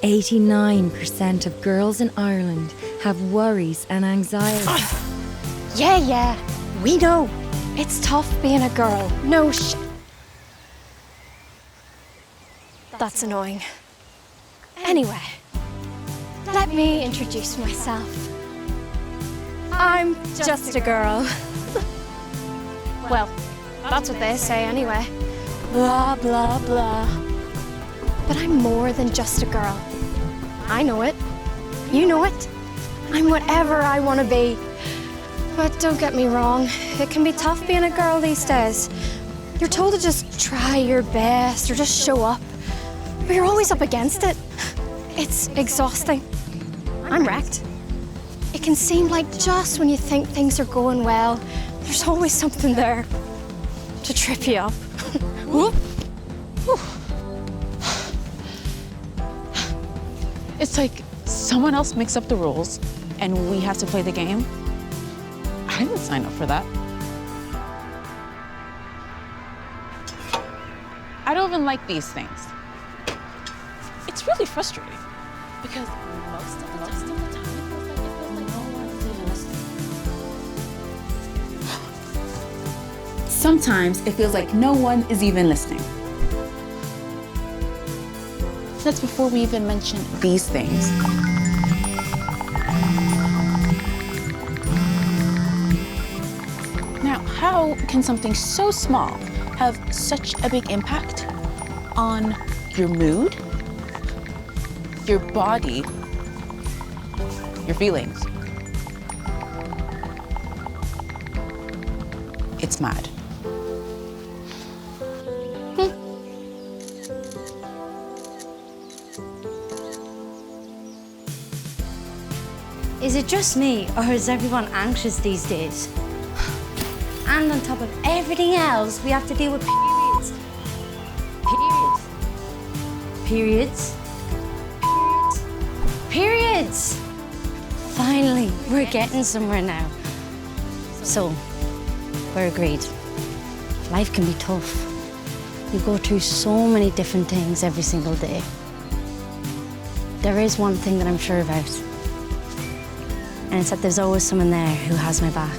89% of girls in Ireland have worries and anxiety. Yeah, we know. It's tough being a girl. No sh... That's annoying. Anyway, let me introduce myself. I'm just a girl. Well, that's what they say anyway. Blah, blah, blah. But I'm more than just a girl. I know it. You know it. I'm whatever I want to be. But don't get me wrong, it can be tough being a girl these days. You're told to just try your best or just show up. But you're always up against it. It's exhausting. I'm wrecked. It can seem like just when you think things are going well, there's always something there to trip you up. Whoop. It's like someone else makes up the rules and we have to play the game. I didn't sign up for that. I don't even like these things. It's really frustrating because most of the time it feels like no one's even listening. Sometimes it feels like no one is even listening. That's before we even mention these things. Now, how can something so small have such a big impact on your mood, your body, your feelings? It's mad. Is it just me, or is everyone anxious these days? And on top of everything else, we have to deal with periods. Periods. Finally, we're getting somewhere now. So, we're agreed. Life can be tough. You go through so many different things every single day. There is one thing that I'm sure about. And it's that there's always someone there who has my back.